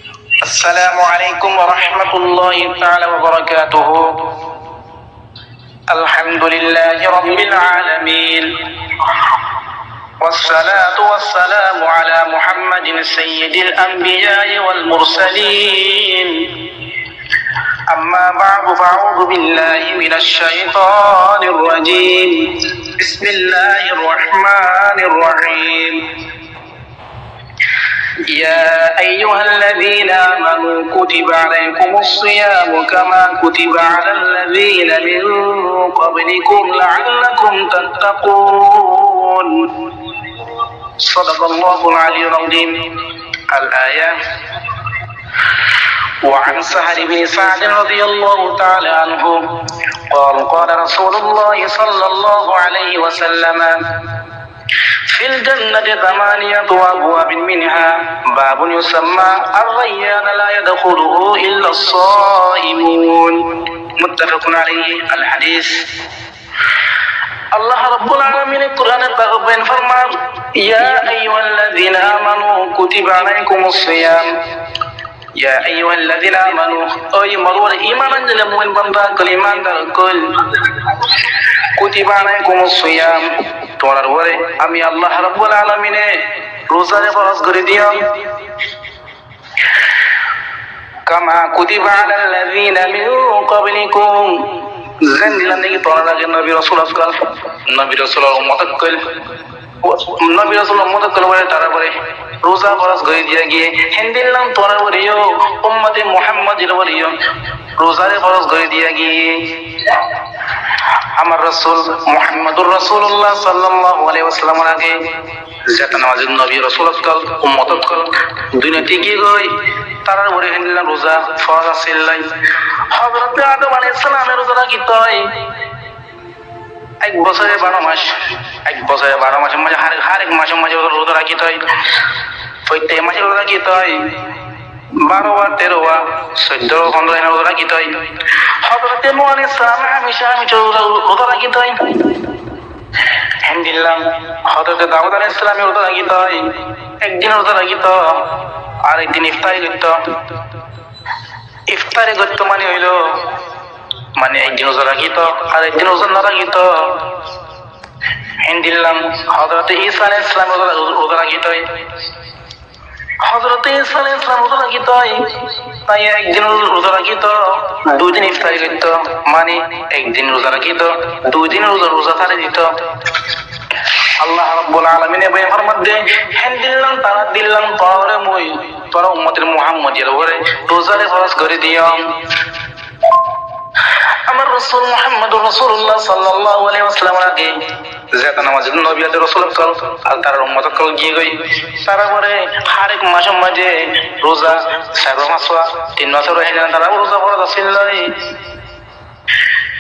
السلام عليكم ورحمة الله تعالى وبركاته. الحمد لله رب العالمين، والصلاة والسلام على محمد سيد الأنبياء والمرسلين. أما بعد فأعوذ بالله من الشيطان الرجيم. بسم الله الرحمن الرحيم. يا أيها الذين آمنوا كتب عليكم الصيام كما كتب على الذين من قبلكم لعلكم تتقون. صدق الله العلي العظيم. الآية. وعن سهل بن سعد رضي الله تعالى عنه قال قال رسول الله صلى الله عليه وسلم في الجنة 8 أبواب منها باب يسمى الريان لا يدخله إلا الصائمون. متفق عليه. الحديث. আল্লাহ রাব্বুল আলামিন কোরআনে পাক বলেন ফরমান ইয়া আইয়ুহাল্লাযীনা আমানু কুতিবা আলাইকুমুস সিয়াম। ইয়া আইয়ুহাল্লাযীনা আমানু ওই মরওয়ার ঈমান আনলে মুমিন বান্দা কলিমানদার কল কুতিবা আলাইকুমুস সিয়াম, তোমার উপরে আমি আল্লাহ রাব্বুল আলামিনে রোজারে ফরজ করে দিও কামা কুতিবা আলাল্লাযীনা মিন ক্বাবলিকুম, যেন দিলাম নাকি তোমার আগে নবী রাসূল আসকাল নবী রাসূলের উম্মত কল নবী রাসূলের উম্মত কল বলে তারপরে রোজা ফরজ করে দিয়ে গিয়ে হিন্দিল্লাম তোমার উপরেও উম্মতে মুহাম্মাদের উপরেও রোজারে ফরজ করে দিয়ে গিয়ে আমার রাসূল মুহাম্মদুর রাসূলুল্লাহ সাল্লাল্লাহু আলাইহি ওয়াসাল্লামের আগে যেটা নামাজের নবী রাসূল আসকাল উম্মত কল দুনিয়াতে কি গই তার উপরে হিন্দিল্লাম রোজা ফরজ আছিল। হযরত আদম আলাইহিস সালামের রোজা কি তাই এক বছরে 12 মাস, এক বছরে 12 মাসের মাঝে হারেক মাসের মাঝে রোজা রাখি তাই প্রত্যেক মাসে রোজা রাখি তাই 12 বার 13 বার 14 15 রোজা রাখি তাই। হযরত নূহ আলাইহিস সালাম হামেশা রোজা রাখি তাই হিন্দিল্লাম। হযরত দাউদ আলাইহিস সালামের রোজা রাখি তাই একদিন রোজা রাখি তো আর একদিন ইফতারি করতো। ইফতারি করতো মানে হইল মানে একদিন রোজা রাখিত আর একদিন রোজা না রাখিত হিন্দিল্লাম। হযরত ঈসা আলাইহিস সালাম রোজা রাখিত, হযরত ঈসা আলাইহিস সালাম রোজা রাখিত তাই একদিন রোজা রাখিত 2 দিন ইফতারি করতো মানে একদিন রোজা রাখিত 2 দিন রোজা ছাড়ে দিত। আল্লাহ রাব্বুল আলামিনের বয়ানের মধ্যে হিন্দিল্লাম তারা দিল্লাম তোরে মই তোরা উম্মতের মুহাম্মদের উপরে রোজারে ফরজ করে দিও। আমার রাসূল মুহাম্মদুর রাসূলুল্লাহ সাল্লাল্লাহু আলাইহি ওয়াসাল্লামের আগে যেটা নামাজের নবীয়াতে রাসূল কল আর তার উম্মত কল গিয়ে গই তারপরে হারেক মাসের মাঝে রোজা 4 মাস 3 মাস রহে না তারা রোজা ফরজ আছিল।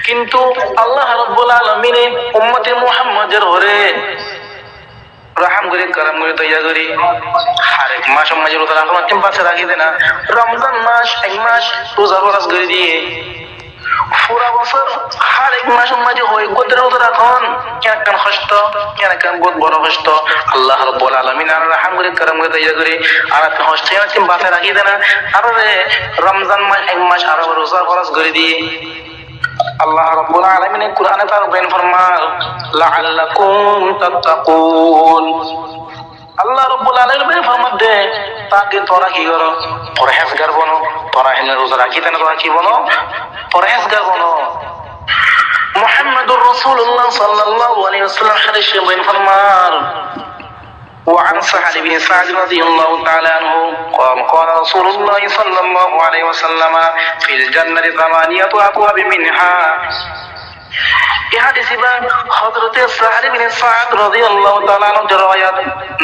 কিন্তু আল্লাহ রাব্বুল আলামিন উম্মতে মুহাম্মদের উপরে রহম করে করম করে তৈয়া করি হারেক মাসের মাঝে রোজা রাখা তিন পাশে রাখি দেনা রমজান মাস 1 মাস রোজা ফরজ করে দিয়ে পুরা বছর হার এক মাসের মাঝে হয়ে গোদের রোজা রাখন কেন কষ্ট কেন বহুত বড় কষ্ট। আল্লাহ রাব্বুল আলামিন আর রহম করে করম করে তৈয়া করি আর আপনি কষ্ট তিন পাশে রাখি দেনা আর রমজান মাস 1 মাস আর রোজা ফরজ করে দিয়ে আল্লাহ রাব্বুল আলামিন কোরআনে তার বয়ান ফরমান লাআল্লাকুম তাত্তাকুন। আল্লাহ রাব্বুল আলামিন ফরমাতে তাকে তোরা কি করো পরহেজগার বনো, তোরা হেলে রোজা রাখিতে না তোরা কি বনো পরহেজগার বনো। মুহাম্মদুর রাসূলুল্লাহ সাল্লাল্লাহু আলাইহি ওয়াসাল্লাম হাদিসে বয়ান ফরমান وعن سهل بن سعد رضي الله تعالى عنه قال قال رسول الله صلى الله عليه وسلم في الجنة 8 أبواب منها. এই হাদিসে হযরত সাহল বিন সাদ রাদিয়াল্লাহু তাআলা আনহু riwayat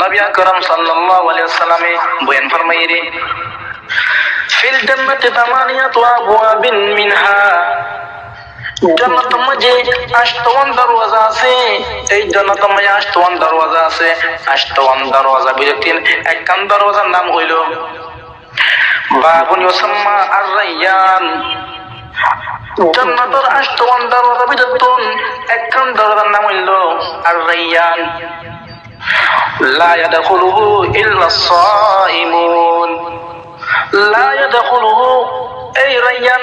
নবী আকরাম সাল্লাল্লাহু আলাইহি ওয়াসাল্লাম বয়ান ফরমাইরে ফিল জান্নাতি 8 আবওয়াবিন মিনহা, জান্নাতের মধ্যে 8টা দরওয়াজা আছে। এই জান্নাতের মধ্যে 8টা দরওয়াজা আছে। 8টা দরওয়াজা বিলতিন একখান দরওয়াজার নাম হইল বাবুন ইউসাম্মা আর-রায়্যান। জান্নাতের 8টা দরওয়াজা বিলতিন একখান দরওয়াজার নাম হইল আর-রায়্যান লা ইয়াদখুলুহু ইল্লা আস-সাইমুন। লা ইয়াদখুলুহু এই রায়্যান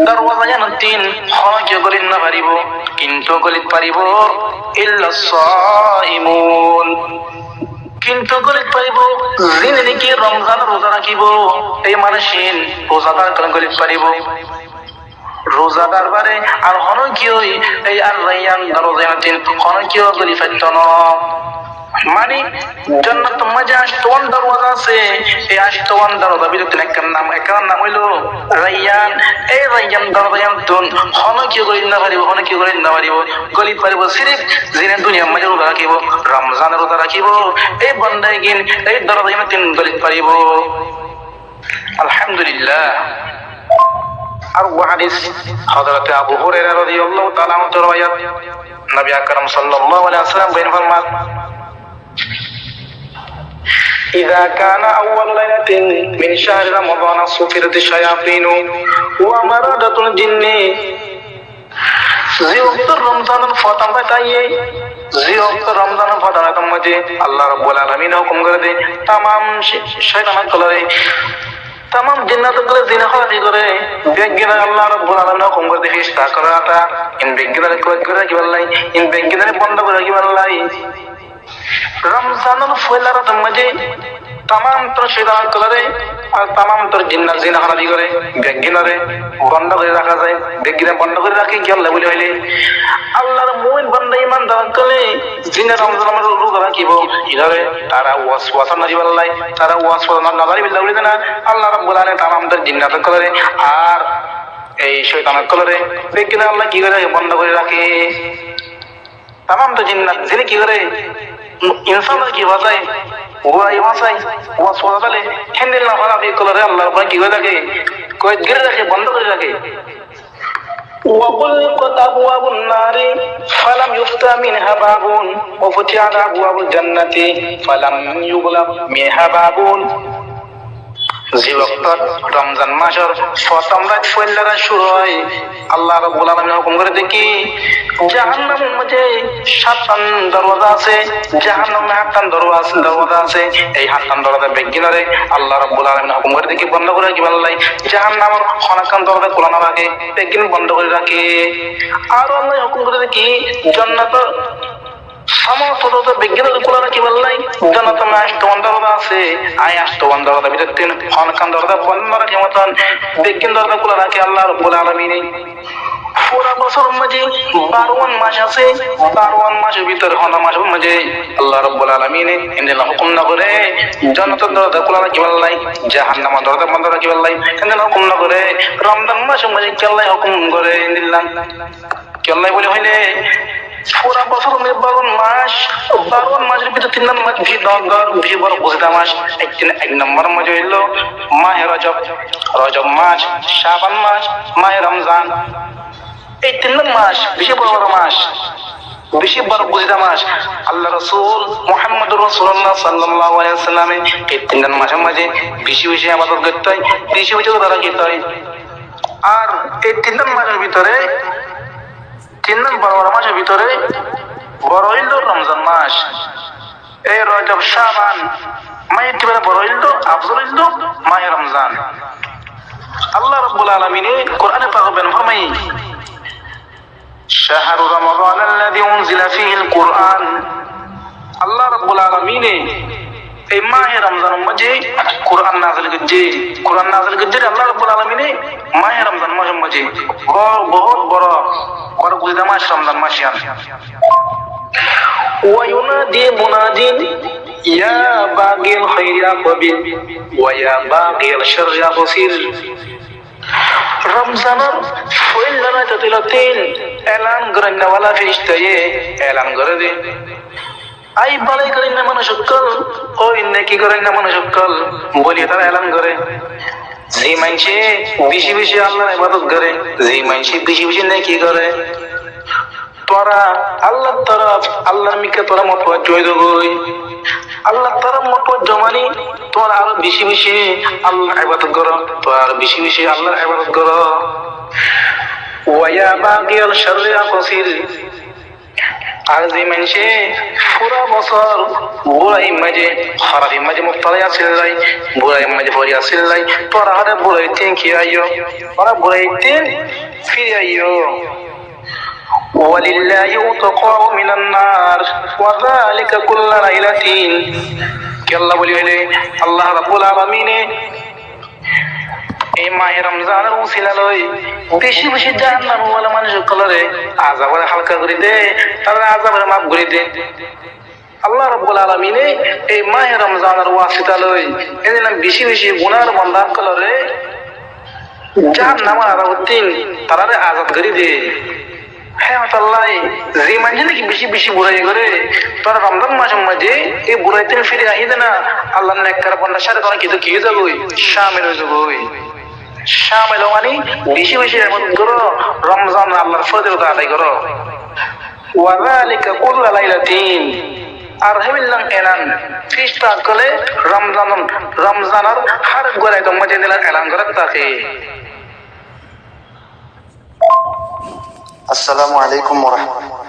দরওয়াজা জান্নাতিন হনকে গলিত না পারিব কিন্তু গলিত পারিব ইল্লা সাইমুন কিন্তু গলিত পারিব যিনি নাকি রমজান রোজা রাখিব এই মানুষিন রোজাদার গলিত পারিব রোজাদার বারে আর হনকিও এই আর রায়্যান দরওয়াজা জান্নাতিন হনকিও গলি ফাইত ন মানে জান্নাত মাঝে ৮টা দরওয়াজা আছে এই ৮টা দরওয়াজা ভিতরে একটার নাম হইল রায়্যান এই রায়্যান দরওয়াজা জান্নাতুন হনকিও গলিত না পারিব হনকিও গলিত না পারিব গলিত পারিব সিরিফ যিনি দুনিয়ার মাঝে রোজা রাখিব রমজান রোজা রাখিব এই বান্দাইগিন এই দরওয়াজা জান্নাতিন গলিত পারিব আলহামদুলিল্লাহ আর হাদিস হযরত আবু হুরায়রা রাদিয়াল্লাহু তাআলা আনহু রওয়ায়াত নবী আকরাম সাল্লাল্লাহু আলাইহি ওয়াসাল্লাম বলেন ফরমান إذا كان أول ليلة من شهر رمضان صفرت الشياطين ومرادة الجن যে ওয়াক্ত রমজানের প্রথম পাইয়ে যে ওয়াক্ত রমজানের প্রথম মধ্যে আল্লাহ রাব্বুল আলামিন হুকুম করে দেয় तमाम শয়তান কলরে तमाम জিন্নাত গুলো জিনা খালি করে বেগিনা আল্লাহ রাব্বুল আলামিন হুকুম করে দেয় ফেরেশতা করাটা ইন বেগিনা করে কি বললাই ইন বেগিনা বন্ধ করে কি বললাই রমজানের ফয়লার মাঝে तमाम তোর শয়তান কলরে আর तमाम তোর জিন্নাত জিনা খালি করে বেগিনারে বন্ধ করে রাখা যায় বেগিনা বন্ধ করে রাখি কি আল্লাহ বলে হইলে আল্লাহর মুমিন বান্দা ঈমানদার কলে জিনা রমজান মাসে রোজা রাখিব ইধারে তারা ওয়াসওয়াসা না দিবাল্লাই তারা ওয়াসওয়াসা না নাজারি বিল্লাহ বলে না আল্লাহ রাব্বুল আলামিন तमाम তোর জিন্নাত কলরে আর এই শয়তান কলরে বেগিনা আল্লাহ কি করে বন্ধ করে রাখে तमाम তো জিন্নাত জিনে কি করে ইনসানের কি বাজায় ওয়াই ওয়াসাই ওয়াসওয়াসা বলে হ্যান্ডেল না করা বি কলরে আল্লাহ পাক কি করে রাখে কই গিরে রাখে বন্ধ করে রাখে وغلقت أبواب النار فلم يفتح منها باب وفتحت أبواب الجنة فلم يغلق منها باب যে ওয়াক্তত রমজান মাসের প্রথম রাত ফজরের শুরু হয় আল্লাহ রাব্বুল আলামিন হুকুম করে দেখি জাহান্নামের মধ্যে ৭টা দরওয়াজা আছে জাহান্নামে ৮টা দরওয়াজা আছে এই ৮টা দরওয়াজা বেগিনারে আল্লাহ রাব্বুল আলামিন হুকুম করে দেখি বন্ধ করে কি বললাই জাহান্নামের খনাকান দরওয়াজা খোলা না রাখে বেগিন বন্ধ করে রাখে আর আল্লাহ হুকুম করে দেখি জান্নাতের সমস্ত দরজা বিজ্ঞানের খোলা রাখি বললাই জান্নাতে ৮টা দরজা আছে আই ৮টা দরজা ভিতরে ৩ খনাকান দরজা বন্ধ রাখে মতন বিজ্ঞান দরজা খোলা রাখে আল্লাহ রাব্বুল আলামিন পুরা বছর মাঝে ১২ মাস আছে ১২ মাসের ভিতরে হনা মাসের মাঝে আল্লাহ রাব্বুল আলামিন ইন্দিলা হুকুম না করে জান্নাতের দরজা খোলা রাখি বললাই জাহান্নামের দরজা বন্ধ রাখি বললাই ইন্দিলা হুকুম না করে রমজান মাসের মাঝে আল্লাহ হুকুম করে ইন্দিলা কি আল্লাহ বলে হইলে পুরা বছর ১২ মাসের ভিতরে ৩ নম্বর বেশি বড় বুঝতে মাস এক নম্বর মাস হইল মাহে রজব মাস শাবান মাস মাহে রমজান এই ৩ নম্বর মাস বেশি বড় মাস বেশি বড় বুঝতে মাস আল্লাহ রাসূল মুহাম্মদুর রাসূলুল্লাহ সাল্লাল্লাহু আলাইহি ওয়াসাল্লাম এই ৩ নম্বর মাসের মাঝে বেশি বেশি ইবাদত করতে হয় বেশি বেশি রোজা রাখতে হয় আর এই ৩ নম্বর মাসের ভিতরে ৩ নম্বর মাসের ভিতরে বড় হইল রমজান মাস এই রজব শাবান মায়ের কিভাবে বড় হইল আফজল হইল মাহে রমজান আল্লাহ রাব্বুল আলামিন কোরআনে পাক বলেন ফরমাই শাহরু রমাদান আল্লাযী উনজিলা ফীহিল কুরআন আল্লাহ রাব্বুল আলামিন এই মাহে রমজানের মাঝে কোরআন নাযিল করেছে আল্লাহ রাব্বুল আলামিন মাহে রমজান মাসের মাঝে বহুত বড় বুঝতে মাস রমজান মাস وينادي مناد يا باغي الخير أقبل ويا باغي الشر أقصر রমজানের ফয়লানা তাতিলাতিন এলান করেন না ওয়ালা ফেরেশতায়ে এলান করে দে আই বালাই করেন না মানুষ সকল ওই নেকি করেন না মানুষ সকল বলি তারা এলান করে যে মানুষে বেশি বেশি আল্লাহর ইবাদত করে যে মানুষে বেশি বেশি নেকি করে তোরা আল্লাহর তরফ আল্লাহর মিকে তোরা মুতওয়াজ্জিহ হয়ে যাবি আল্লাহর তরফ মুতওয়াজ্জিহ মানে তোরা আরো বেশি বেশি আল্লাহর ইবাদত করো তোরা আরো বেশি বেশি আল্লাহর ইবাদত করো ওয়া ইয়া বাগিয়াল শাররি আকসির আর যে মানুষে পুরা বছর বুড়াই মাঝে খারাপি মাঝে মুক্তালাই আসিল লাই বুড়াই মাঝে ভরি আসিল লাই তোরা হারে বুড়াই তিন কি আইও তোরা বুড়াই তিন ফিরে আইও ولله يتقى من النار وذلك كل ليلة কেল্লা বলি হইলে আল্লাহ রাব্বুল আলামিনে এই মাহে রমজানের উসিলা লই বেশি বেশি জাহান্নাম ওয়ালা মানুষ কলরে আযাবের হালকা করে দে তারা আযাবের মাফ করে দে আল্লাহ রাব্বুল আলামিনে এই মাহে রমজানের ওয়াসিতা লই এদিন বেশি বেশি গুনার বান্দা কলরে জাহান্নাম আর উত্তিন তারারে আযাব করে দে হ্যাঁ আল্লাহ যে মানুষ নাকি বেশি বেশি বুড়াই করে তোরা রমজান মাসের মধ্যে এই বুড়াই থেকে ফিরে আহিদে না আল্লাহ নেককার বান্দার সাথে তোরা কিন্তু কি হয়ে যাবই শামিল হয়ে যাবই শামিল মানে বেশি বেশি ইবাদত করো রমজান আল্লাহর ফজিলত আদায় করো ওয়াযালিকা কুল্লু লাইলাতিন আর হেবিল্লাম এলান ফিস্টা কলে রমজানের হর গোলায় তো মজে দিলার এলান করতে থাকে। আসসালামু আলাইকুম ওয়া রাহমাতুল্লাহ।